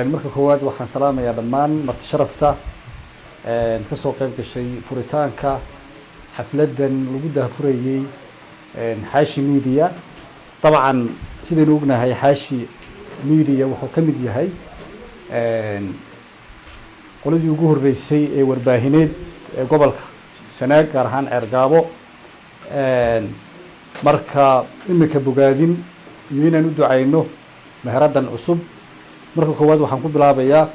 marka koowaad waxaan salaamayaa dhammaan marti sharafta ka soo qayb gashay furitaanka xafladan lagu daahfurayay xaashi media. طبعا sidaynu ognahay xaashi media wuxuu ka mid yahay qoladii ugu horeysay ee warbaahineed ee gobolka Sanaag gaar ahaan Ceergaabo. marka imika bogaadin iyo inaan u ducayno maharadan cusub. marka koowaad waxaan ku bilaabayaa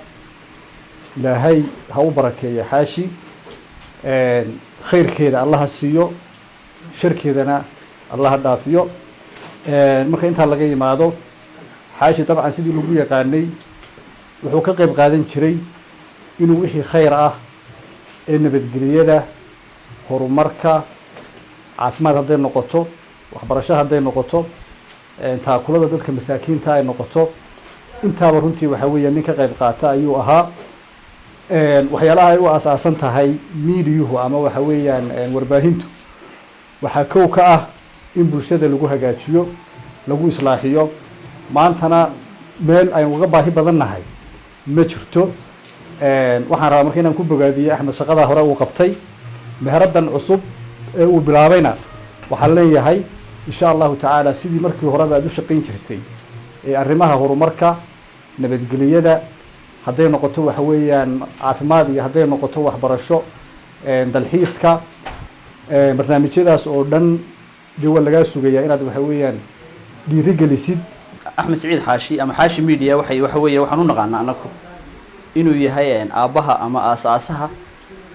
ilaahay ha u barakeeyo xaashi khayrkeeda Allah ha siiyo sharkeedana Allah ha dhaafiyo. marka inta laga yimaado xaashi dabcan sidii lagu yaqaanay wuxuu ka qayb qaadan jiray inuu wixii khayr ah ee nabadgeliyada horumarka caafimaad hadday noqoto waxbarasho hadday noqoto taakulada dadka masaakiinta ay noqoto intaaba runtii waxa weeye nin ka qayb qaata ayuu ahaa. waxyaalaha ay u asaasan tahay miidiyuhu ama waxa weeyaan warbaahintu waxaa kow ka ah in bulshada lagu hagaajiyo lagu islaaxiyo. maantana meel aynu uga baahi badan nahay ma jirto. waxaan rabaa marka inaan ku bogaadiyo Axmed shaqada hore uu qabtay maharadan cusub ee uu bilaabayna waxaan leeyahay insha Allah ta'ala sidii markii hore aad u shaqeyn jirtay ee arrimaha horumarka nabadgeliyada hadday noqoto waxa weeyaan caafimaad iyo hadday noqoto waxbarasho dalxiiska barnaamijyadaas oo dhan dawal laga sugaya inaad waxa weeyaan dhiirigelisid. Axmed Saciid Xaashi ama Xaashi Media waxa weeye waxaan u naqaanaa anagu inuu yahay aabaha ama aasaasaha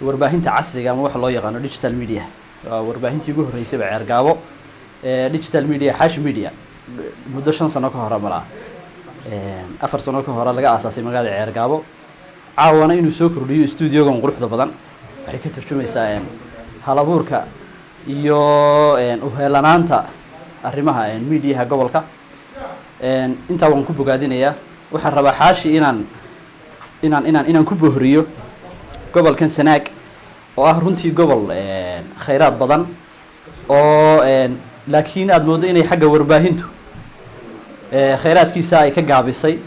warbaahinta casriga ama waxa loo yaqaano digital media. warbaahintii ugu horeysay Ceergaabo digital media Xaashi Media muddo 5 sano ka hor ama 4 sano ka hor laga aasaasay magaalada Ceergaabo. caawana inuu soo kordhiyo studio-ga quruxda badan waxay ka tarjumaysaa halabuurka iyo u heelanaanta arrimaha media gobolka. inta waan ku bogaadinayaa. waxaan rabaa Xaashi inaan ku bohriyo gobolkan Sanaag oo ah runtii gobol khayraad badan oo laakiin aad moodo inay xagga warbaahintu khayraadkiisa ay ka gaabisay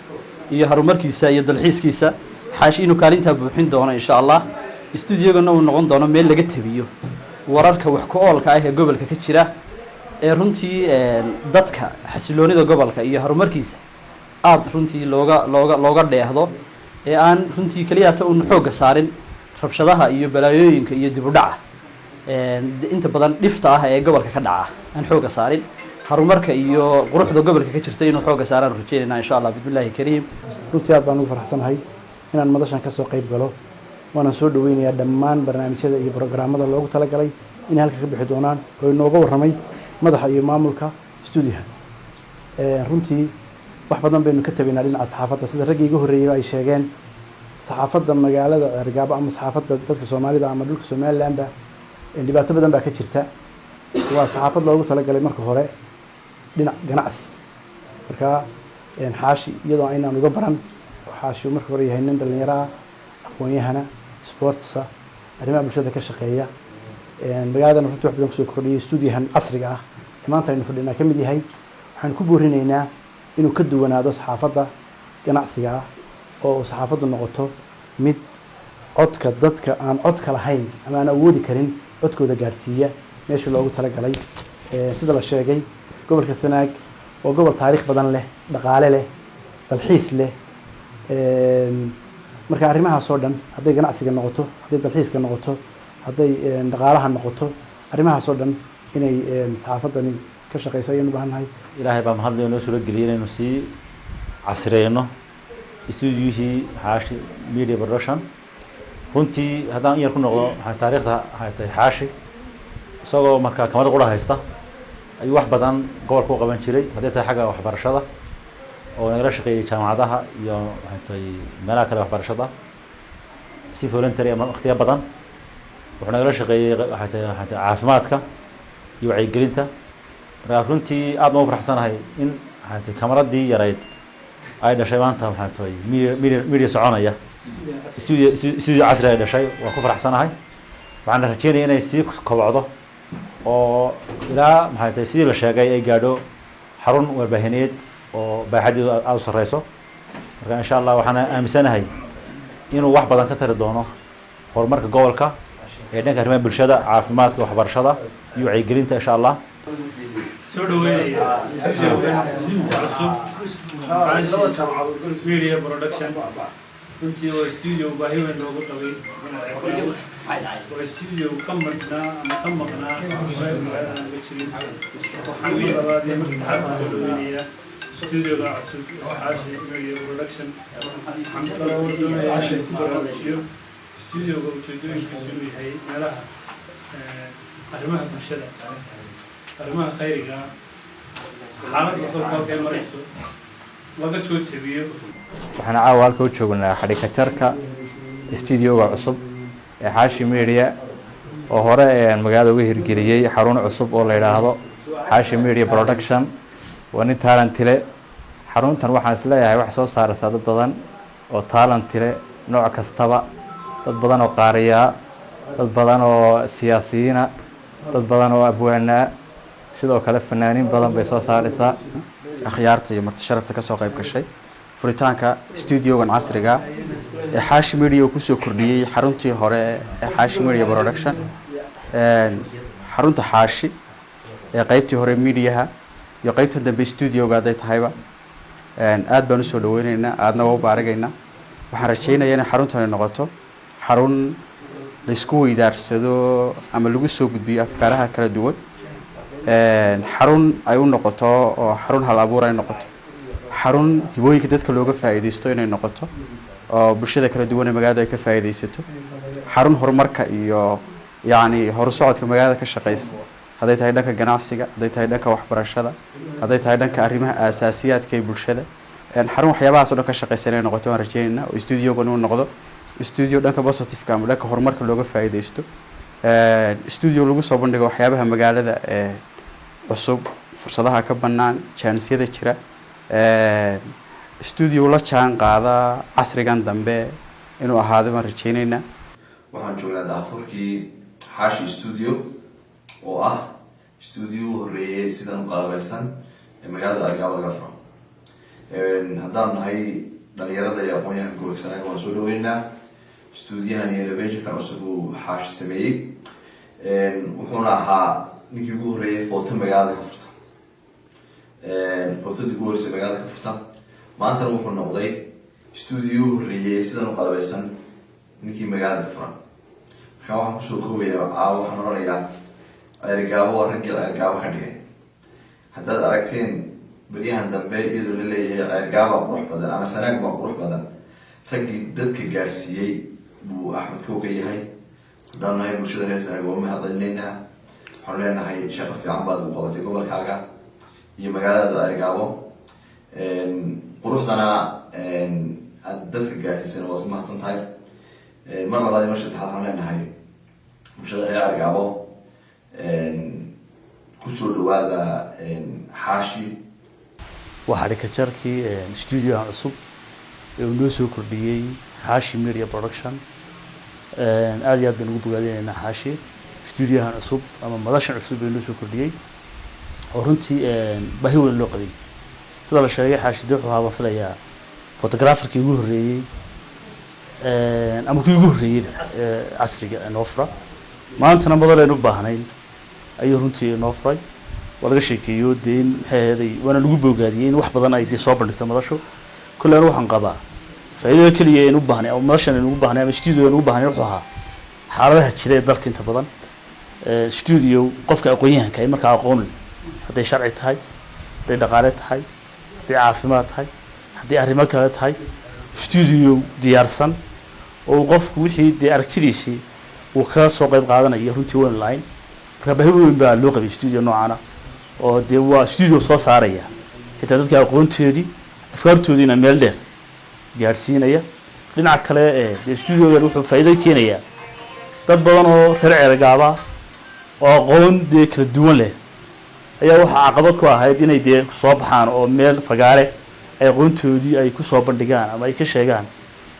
iyo horumarkiisa iyo dalxiiskiisa. Xaashi inuu kaalinta buuxin doono insha Allah. studio-gana uu noqon doono meel laga tabiyo wararka wax ku oolka ah ee gobolka ka jira ee runtii dadka xasiloonida gobolka iyo horumarkiisa aad runtii looga dheehdo ee aan runtii kaliya ta uu xooga saarin rabshadaha iyo balaayooyinka iyo dib u dhaca inta badan dhifta ah ee gobolka ka dhaca aan xooga saarin horumarka iyo quruxda gobolka ka jirta inuu xooga saaraan rajeynaa insha Allah bismillaahi kariim. runtii aad baan ugu faraxsanahay inaan madashan ka soo qayb galo. waana soo dhaweynayaa dhammaan barnaamijyada iyo programmada loogu talagalay in halka ka bixi doonaan oo inooga warramay madaxa iyo maamulka studio-ha. runtii wax badan baynu ka tabaynaa dhinaca saxaafadda sida raggii iga horreeyay ay sheegeen. saxaafadda magaalada Ceergaabo ama saxaafadda dadka Soomaalida ama dhulka Somaliland dhibaato badan baa ka jirta. waa saxaafad loogu talagalay marka hore dhinac ganacsi. marka Xaashi iyadoo aynaan uga baran Xaashi marka hore yahay nin dhalinyaro ah aqoon-yahana sportsa arrimaha bulshada ka shaqeeya. magaaladana runtii wax badan kusoo kordhiyay studio-han casriga ah maanta aynu fadhinaa ka mid yahay. waxaan ku boorinaynaa inuu ka duwanaado saxaafadda ganacsiga ah oo saxaafaddu noqoto mid codka dadka aan codka lahayn ama aan awoodi karin codkooda gaarsiiya meesha loogu talagalay. sida la sheegay gobolka Sanaag waa gobol taariikh badan leh dhaqaale leh dalxiis leh. marka arrimahaas oo dhan hadday ganacsiga noqoto hadday dalxiiska noqoto hadday dhaqaalaha noqoto arrimahaas oo dhan inay saxaafaddani ka shaqeyso ayaynu u baahannahay. ilaahay baa mahadlay noo soo geliyay inaynu sii casriyeyno studio-hii Xaashi Media Production. runtii haddaan yar ku noqdo waxay taariikhda haytay Xaashi isagoo markaa kamada qura haysta ayuu wax badan gobolka u qaban jiray hadday tahay xagga waxbarashada oo nagala shaqeeyay jaamacadaha iyo waxay meelaha kale waxbarashada si voluntary ama waqtiyo badan. wuxuu nagala shaqeeyay waxay caafimaadka iyo wacyigelinta. marka runtii aad ma u faraxsanahay in waxay kamaradii yarayd ay dhashay maanta waxay media soconaya studio casri ay dhashay. waan ku faraxsanahay. waxaan rajeynayaa inay sii kobocdo oo ilaa maxay sidii la sheegay ay gaadho xarun warbaahineed oo baaxadeedu aad u sareyso. marka insha allah waxaan aaminsanahay inuu wax badan ka tari doono horumarka gobolka ee dhanka arrimaha bulshada caafimaadka waxbarashada iyo wacyigelinta insha allah soo dhaweynaya cusub media production runtii waa studio baahi weyn loogu qabay waa studio ka maqnaa magaalada laga jirin waxaan u labaadee maslaxaad soo dhaweynaya studioga cusub xaashi media production waxaan kaloo doonayaa inaan ku baraarujiyo studioga ujeedooyinkiisu inuu yahay meelaha arrimaha bulshada arrimaha khayriga xaaladda dalka halkay marayso laga soo tabiyo waxaan caawa halka u joognaa xadhikajarka studioga cusub ee xaashi media oo hore magaalada uga hirgeliyey xarun cusub oo la yidhaahdo xaashi media production waa nin talentile xaruntan waxaan is leeyahay wax soo saaraysaa dad badan oo talentile nooc kastaba dad badan oo qaariyaa dad badan oo siyaasiyiina dad badan oo abwaanaa sidoo kale fanaaniin badan bay soo saaraysaa akhyaarta iyo marti sharafta ka soo qayb gashay furitaanka studiogan casriga ee xaashi media ku soo kordhiyey xaruntii hore ee xaashi media production xarunta xaashi ee qaybtii hore mediaha iyo qaybta dambe studioga haday tahayba aad baan u soo dhaweynaynaa aadna waa u baaragaynaa waxaan rajaynayaa inay xaruntani noqoto xarun la isku weydaarsado ama lagu soo gudbiyo afkaaraha kala duwan xarun ay u noqoto oo xarun hal abuur ay noqoto xarun hibooyinka dadka looga faa'iideysto inay noqoto oo bulshada kala duwan ee magaalada ay ka faa'iideysato xarun horumarka iyo yacni horusocodka magaalada ka shaqeysa hadday tahay dhanka ganacsiga hadday tahay dhanka waxbarashada hadday tahay dhanka arrimaha aasaasiyaadka ee bulshada xarun waxyaabahaas oo dhan ka shaqeysa inay noqoto waan rajaynaynaa oo studiogan uu noqdo studio dhanka positiveka ama dhanka horumarka looga faa'iideysto studio lagu soo bandhigo waxyaabaha magaalada cusub fursadaha ka bannaan jaanisiyada jira studio la jaan qaada casrigan dambe inuu ahaado baan rajaynaynaa waxaan joognaa daafurkii xaashi studio oo ah studio horeeyay sidan u qalabeysan ee magaalada Argabo laga furo haddaan nahay dhalinyarada iyo aqoon-yahanka gobolka waan soo dhaweynaa studiohan iyo innovationkan cusub uu xaashi sameeyey wuxuuna ahaa ninkii ugu horeeyay foto magaalada ka furta fotodii ugu horeysay magaalada ka furta maantana wuxuu noqday studio horeeyay sidan u qalabeysan ninkii magaalada ka furan marka waxaan kusoo koobaya caawa waxaan oranayaa Argabo waa raggii Argabo ka dhigay haddaad aragteen beryahan dambe iyadoo la leeyahay Argabo qurux badan ama sanaag waa qurux badan raggii dadka gaarsiiyey buu Axmed Kooga yahay haddaan nahay bulshada reer sanaag waa mahadcelinaynaa waxaan leenahay shaqo fiican baad u qabatay gobolkaaga iyo magaalada Argabo quruxdana aad dadka gaarsiisana waad ku mahadsan tahay mar labaad iyo mar saddexaad waxaan leenahay bulshada reer Argabo kusoo dhawaada xaashi waa xadhikajarkii studiohan cusub ee uu noo soo kordhiyey xaashi media production aad iyo aad baan ugu bogaadinaynaa xaashi studiohan cusub ama madashan cusub ee noo soo kordhiyey oo runtii baahi weyn loo qabay sida la sheegay xaashi de wuxuu ahaa baan filayaa photographerkii ugu horreeyey ama kii ugu horreeyey casriga noo fura maantana madal aynu u baahnayn ayuu runtii noo furay waa laga sheekeeyo dee in maxay ahaday waana lagu bogaadiyey in wax badan ay dee soo bandhigto madashu kulle anu waxaan qabaa faa'iidada keliya aynu u baahnay ama madashan aynu ugu baahnay ama studio aynu ugu baahnay wuxuu ahaa xaaladaha jira ee dalka inta badan studio qofka aqoon-yahanka ay markaa aqoon leh hadday sharci tahay hadday dhaqaale tahay hadday caafimaad tahay hadday arrimo kale tahay studio diyaarsan oo qofku wixii dee aragtidiisii uu ka soo qayb qaadanayo runtii weyn lahayn marka baahi weyn baa loo qabay studio noocana oo dee waa studio soo saaraya xitaa dadka aqoontoodii afkaartoodiina meel dheer gaadhsiinaya dhinaca kale dee studiogan wuxuu faa'iido keenayaa dad badan oo reer Argabo oo aqoon dee kala duwan leh ayaa waxaa caqabad ku ahayd inay dee soo baxaan oo meel fagaare ay aqoontoodii ay ku soo bandhigaan ama ay ka sheegaan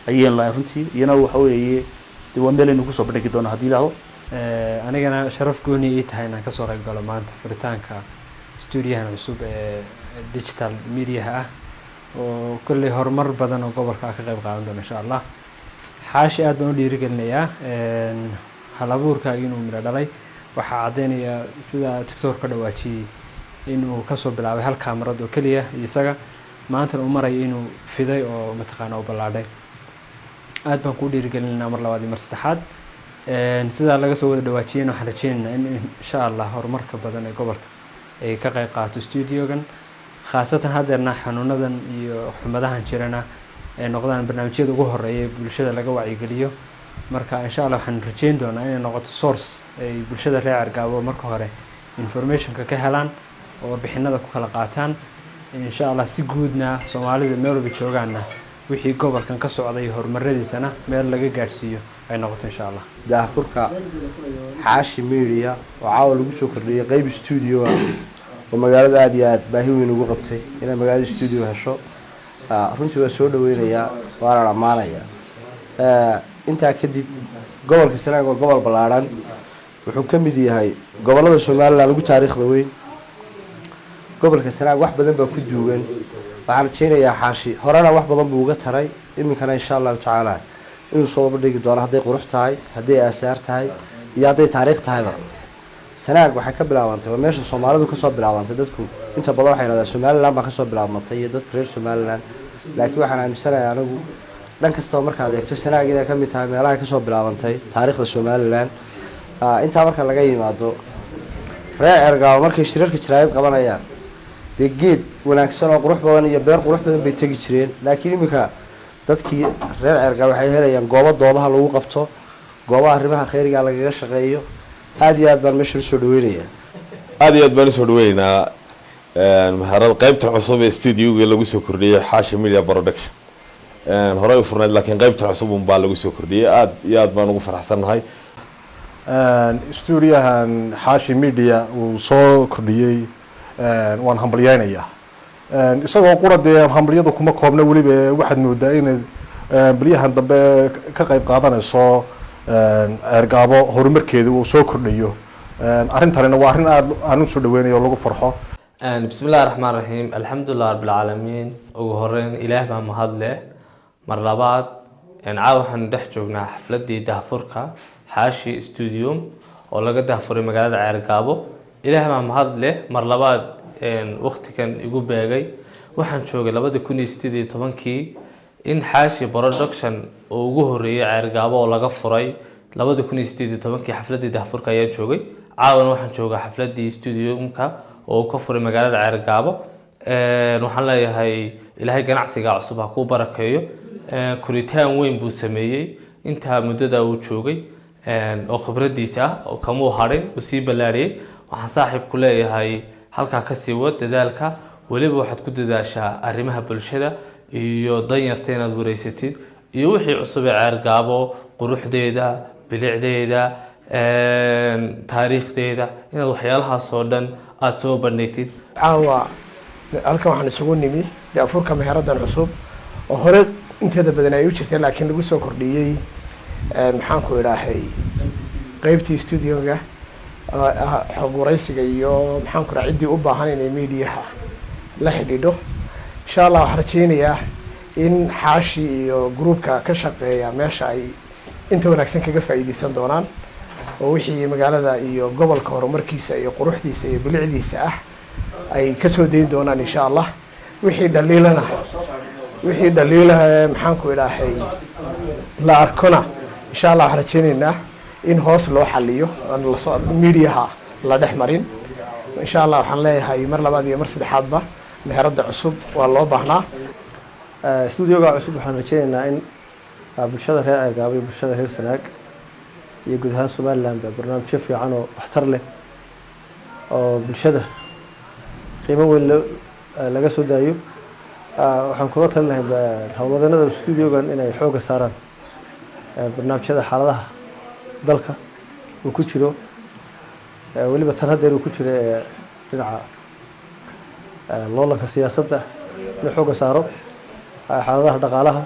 ayeen la runtii iyana waxa weeye dee waa meel aynu ku soo bandhigi doono haddii ilaahdo anigana sharaf gooni ii tahay inaan kasoo qayb galo maanta furitaanka studiohan cusub ee digital mediaha ah oo kolley horumar badan oo gobolka ka qayb qaadan doona insha allah. xaashi aad baan u dhiirigelinayaa hal abuurka inuu midho dhalay. waxaa caddeynaya sida tiktok ka dhawaajiyey inuu kasoo bilaabay hal kaamarad oo keliya isaga maantana uu marayo inuu fiday oo mataqaana u ballaadhay. aad baan kuu dhiirigelinaynaa mar labaad iyo mar saddexaad. sidaa laga soo wada dhawaajiyeyna waxaan rajeynaynaa in insha allah horumarka badan ee gobolka ay ka qayb qaato studiogan, khaasatan haddeerna xanuunadan iyo xumadahan jirana ay noqdaan barnaamijyada ugu horeeya bulshada laga wacyigeliyo. marka insha allah waxaan rajeyn doonaa inay noqoto source ay bulshada reer Ceergaabo marka hore informationka ka helaan oo warbixinada ku kala qaataan. insha allah si guudna Soomaalida meel walba joogaana wixii gobolkan ka socday horumaradiisana meel laga gaarsiiyo ay noqoto insha allah. daafurka xaashi media oo caawa lagu soo kordhiyay qayb studio oo magaalada aad iyo aad baahi weyn ugu qabtay inay magaalada studio hesho. runtii waa soo dhaweynayaa waana amaanayaa. intaa kadib gobolka Sanaag oo gobol ballaaran wuxuu ka mid yahay gobolada Soomaaliland ugu taariikhda weyn. gobolka Sanaag wax badan baa ku duugan. waxaan rajeynayaa xaashi horena wax badan buu uga taray, iminkana insha Allah tacaala inuu soo bandhigi doono hadday qurux tahay, hadday aasaar tahay iyo hadday taariikh tahayba. Sanaag waxay ka bilaabantay waa meesha Soomaalidu ka soo bilaabantay. dadku inta badan waxay yiraahdaan Somaliland baa ka soo bilaabantay iyo dadka reer Somaliland, laakiin waxaan aaminsanayaa anigu dhan kasta markaad eegto Sanaag inay ka mid tahay meelaha ka soo bilaabantay taariikhda Somaliland. intaa marka laga yimaado reer Ceergaabo markay shirarka jiraayad qabanayaan dee geed wanaagsan oo qurux badan iyo beer qurux badan bay tegi jireen, laakiin iminka dadkii reer Ceergaabo waxay helayaan goobo doodaha lagu qabto, goobaha arrimaha khayriga lagaga shaqeeyo. aad iyo aad baan meesha soo dhaweynayaa. aad iyo aad baan soo dhaweynaynaa maharad qaybta cusub ee studio-ga lagu soo kordhiyay xaashi media production. hore u furnayd laakiin qaybta cusub baa lagu soo kordhiyay. aad iyo aad baan ugu faraxsanahay. studio-han xaashi media uu soo kordhiyay waan hambalyeynaya. isagoo quradee hambalyadu kuma koobna waliba waxaad moodaa in bilyahan dambe ka qayb qaadanayso Ceergaabo horumarkeeda uu soo kordhiyo. arrintanina waa arrin aad aan u soo dhaweynayo lagu farxo. bismillaahir rahmaanir rahiim, alxamdulillaah rabbil caalamiin. ugu horeyn ilaah baa mahad leh. mar labaad caawa waxaan dhex joognaa xafladii daahfurka xaashi studio oo laga daahfuray magaalada Ceergaabo. ilaah baa mahad leh. mar labaad waqtigan igu beegay waxaan joogay 2018 in xaashi production oo ugu horeeyay Ceergaabo oo laga furay 2018 xafladii daahfurka ayaan joogay. caawana waxaan joogaa xafladii studio-ka oo ka furay magaalada Ceergaabo. waxaan leeyahay ilaahay ganacsiga cusub ha ku barakeeyo. kuritaan weyn buu sameeyay inta muddada uu joogay oo khibradiisa oo kamuu harin uu sii balaariyay. waxaan saaxiib ku leeyahay halka ka sii wad dadaalka, waliba waxaad ku dadaashaa arrimaha bulshada iyo danyarta inaad wareysatid iyo wixii cusub ee Ceergaabo quruxdeeda, bilicdeeda, taariikhdeeda inaad waxyaalahaas oo dhan aad soo bandhigtid. caawa halkan waxaan isugu nimi daafurka meheradan cusub oo hore inteeda badan ay u jirtay laakiin lagu soo kordhiyay maxaan ku ilaahay qaybtii studio-ga xog waraysiga iyo maxaan ku raacay cidii u baahan inay media-ha la xidhiidho. insha Allah waxaan rajeynayaa in xaashi iyo groupka ka shaqeeya meesha ay inta wanaagsan kaga faa'iideysan doonaan oo wixii magaalada iyo gobolka horumarkiisa iyo quruxdiisa iyo bilicdiisa ah ay ka soo deyn doonaan insha Allah. wixii dhaliilana maxaan ku ilaahay la arkona insha Allah waxaan rajeynaynaa in hoos loo xaliyo media-ha la dhex marin. insha Allah waxaan leeyahay mar labaad iyo mar saddexaadba meherada cusub waa loo baahnaa. studio-ga cusub waxaan rajeynaynaa in bulshada reer Ceergaabo iyo bulshada reer Sanaag iyo guud ahaan Somaliland barnaamijyo fiican oo waxtar leh oo bulshada qiimo weyn laga soo daayo. waxaan kula talinahay hawlwadeennada studio-gan inay xooga saaraan barnaamijyada xaaladaha dalka uu ku jiro, waliba tan haddeer uu ku jiro dhinaca loolanka siyaasadda inuu xooga saaro xaaladaha dhaqaalaha.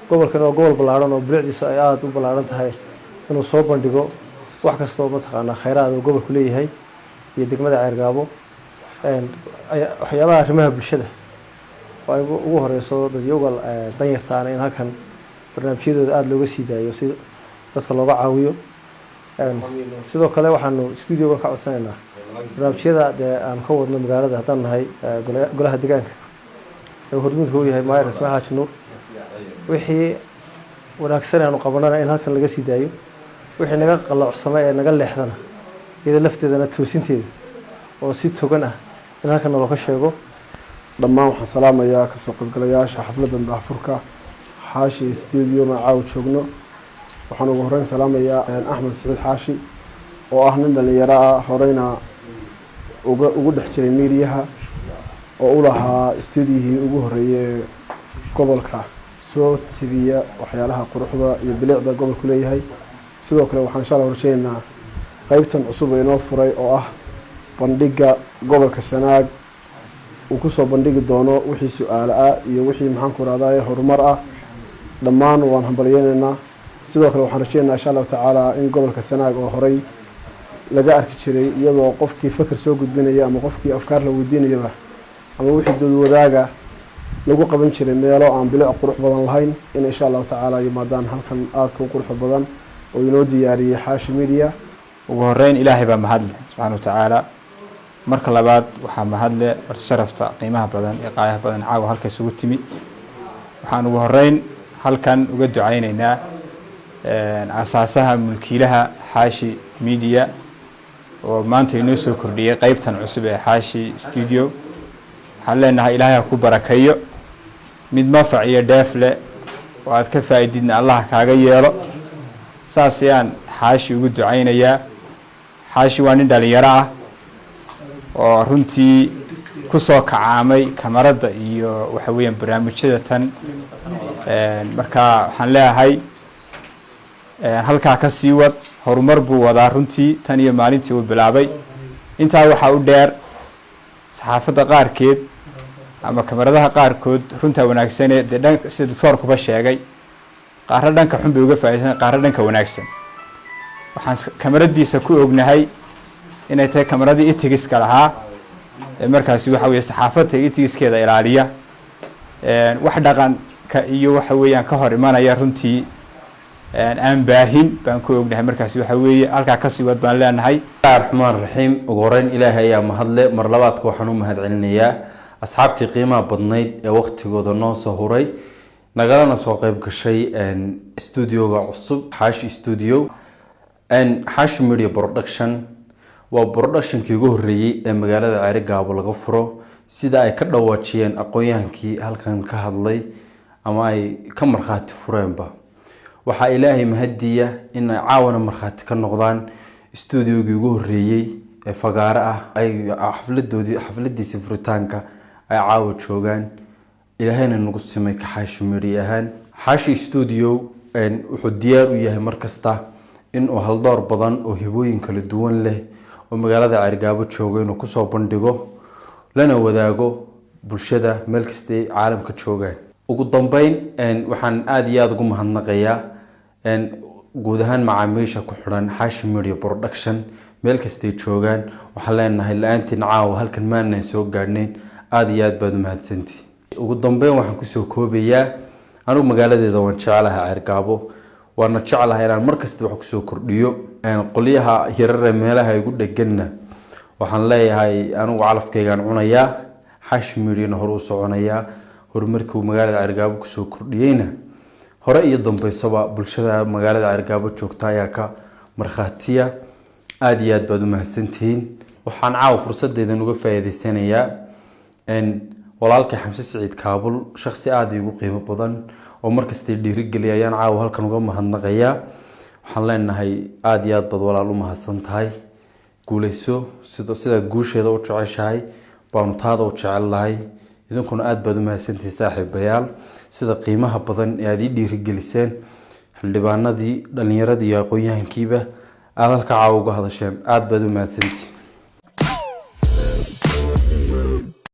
gobolkan oo gobol ballaaran oo bilicdiisu ay aada u ballaaran tahay inuu soo bandhigo wax kasta oo mataqaanaa khayraad uu gobolku leeyahay iyo degmada Ceergaabo. waxyaabaha arrimaha bulshada oo ay ugu horeyso dadyoga danyartaana in halkan barnaamijyadooda aada looga sii daayo si dadka looga caawiyo. sidoo kale waxaanu studioga ka codsanaynaa barnaamijyada dee aan ka wadno magaalada haddaan nahay golaha deegaanka ee hormuudka u yahay maayar Ismaaciil Xaaji Nuur, wixii wanaagsan aanu qabanana in halkan laga sii daayo, wixii naga qalloocsamay ee naga leexdana iyada lafteedana toosinteeda oo si togan ah in halkan loo ka sheego. dhammaan waxaan salaamayaa kasoo qaybgalayaasha xafladan daahfurka xaashi studio macaaw joogno. waxaan ugu horeyn salaamayaa Axmed Saciid Xaashi oo ah nin dhalinyaro ah, horeyna ugu dhex jiray miidiyaha oo u lahaa stuudiyihii ugu horeeyay gobolka soo tibiya waxyaalaha quruxda iyo bilicda gobolku leeyahay. sidoo kale waxaan insha Allah rajaynaynaa qaybtan cusub ee inoo furay oo ah bandhiga gobolka Sanaag uu ku soo bandhigi doono wixii su'aalo ah iyo wixii maxaan ku raadayay horumar ah. dhammaan waan hambalyeynaa. sidoo kale waxaan rajaynaynaa insha Allah tacaala in gobolka Sanaag oo horey laga arki jiray iyadoo qofkii fakar soo gudbinaya ama qofkii afkaar la weydiinayaba ama wixii dood wadaaga lagu qaban jiray meelo aan bilic qurux badan lahayn in insha Allah tacaala yimaadaan halkan aadka u qurux badan oo inoo diyaariyay Xaashi Media. ugu horeyn ilaahay baa mahad leh subxaanahu wa tacaala. marka labaad waxaa mahad leh sharafta qiimaha badan ee qaayaha badan caawa halka isugu timid. waxaan ugu horeyn halkan uga ducaynaynaa asaasaha mulkiilaha Xaashi Media oo maanta inoo soo kordhiyay qaybtan cusub ee Xaashi Studio. waxaan leenahay ilaahay ha ku barakeeyo, mid mafac iyo dheef leh oo aad ka faa'iididna Allah kaaga yeelo. saas ayaan Xaashi ugu ducaynayaa. Xaashi waa nin dhalinyaro ah oo runtii ku soo kacaamay kamarada iyo waxa weeyaan barnaamijyada tan. marka waxaan leeyahay halkaa ka sii wad, horumar buu wadaa runtii tan iyo maalintii uu bilaabay. intaa waxaa u dheer saxaafadda qaarkeed ama kamaradaha qaarkood runtaa wanaagsanee dee dhanka sida doctoorkuba sheegay qaarra dhanka xun bay uga faa'iidaysan, qaarra dhanka wanaagsan. waxaan kamaradiisa ku ognahay inay tahay kamaradii itigiska lahaa ee markaasi waxa weeye saxaafadda itigiskeeda ilaaliya. wax dhaqanka iyo waxa weeyaan ka hor imanaya runtii aan baahin baan ku ognahay. markaasi waxa weeye halkaa ka sii wad baan leenahay. raxmaan raxiim. ugu horeyn ilaahay ayaa mahadle. mar labaadka waxaan u mahad celinayaa asxaabtii qiimaha badnayd ee waqtigooda noo soo huray nagalana soo qayb gashay studioga cusub Xaashi Studio. Xaashi Media Production waa productionkii ugu horeeyay ee magaalada Ceerigaabo laga furo, sida ay ka dhawaajiyeen aqoonyahankii halkan ka hadlay ama ay ka markhaati fureenba. waxaa ilaahay mahadiya in ay caawana markhaati ka noqdaan studiogii ugu horeeyay ee fagaare ah ay xafladiisa furitaanka ay caawa joogaan. ilaahayna nagu simay ka Xaashi Media ahaan. Xaashi Studio wuxuu diyaar u yahay markasta in uu haldoor badan oo hibooyin kala duwan leh oo magaalada Ceerigaabo jooga inuu ku soo bandhigo lana wadaago bulshada meel kasta ay caalamka joogaan. ugu dambeyn waxaan aad iyo aad ugu mahadnaqayaa guud ahaan macaamiisha ku xiran Xaashi Media Production meel kasta ay joogaan. waxaan leenahay la'aantiin caawa halkan maana soo gaadhnayn. aad iyo aad baad u mahadsantihiin. ugu dambeyn waxaan ku soo koobayaa anigu magaaladeeda waan jecelahay Ceerigaabo, waana jecelahay inaan markasta wax ku soo kordhiyo. qolyaha yarar meelaha igu dhaganna waxaan leeyahay anigu calafkaygaan cunayaa. Xaashi Media hor u soconayaa. horumarkii uu magaalada Ceerigaabo ku soo kordhiyayna hore iyo dambeysaba bulshada magaalada Ceerigaabo joogta ayaa ka markhaatiya. aad iyo aad baad u mahadsantihiin. waxaan caawa fursadeedan uga faa'iideysanayaa walaalkay Xamse Saciid Kaabul, shakhsi aad ugu qiimo badan oo markasta dhiirigeliyay ayaan caawa halkan uga mahadnaqayaa. waxaan leenahay aad iyo aad baad walaal u mahadsan tahay. guuleyso sidaad guusheeda u jeceshahay baanu taada u jecelahay. idinkuna aad baad u mahadsantihiin saaxiibayaal sida qiimaha badan ee aad ii dhiirigeliseen. xildhibaanadii, dhalinyaradii iyo aqoonyahankiiba aad halka caawa uga hadasheen. aad baad u mahadsantihiin.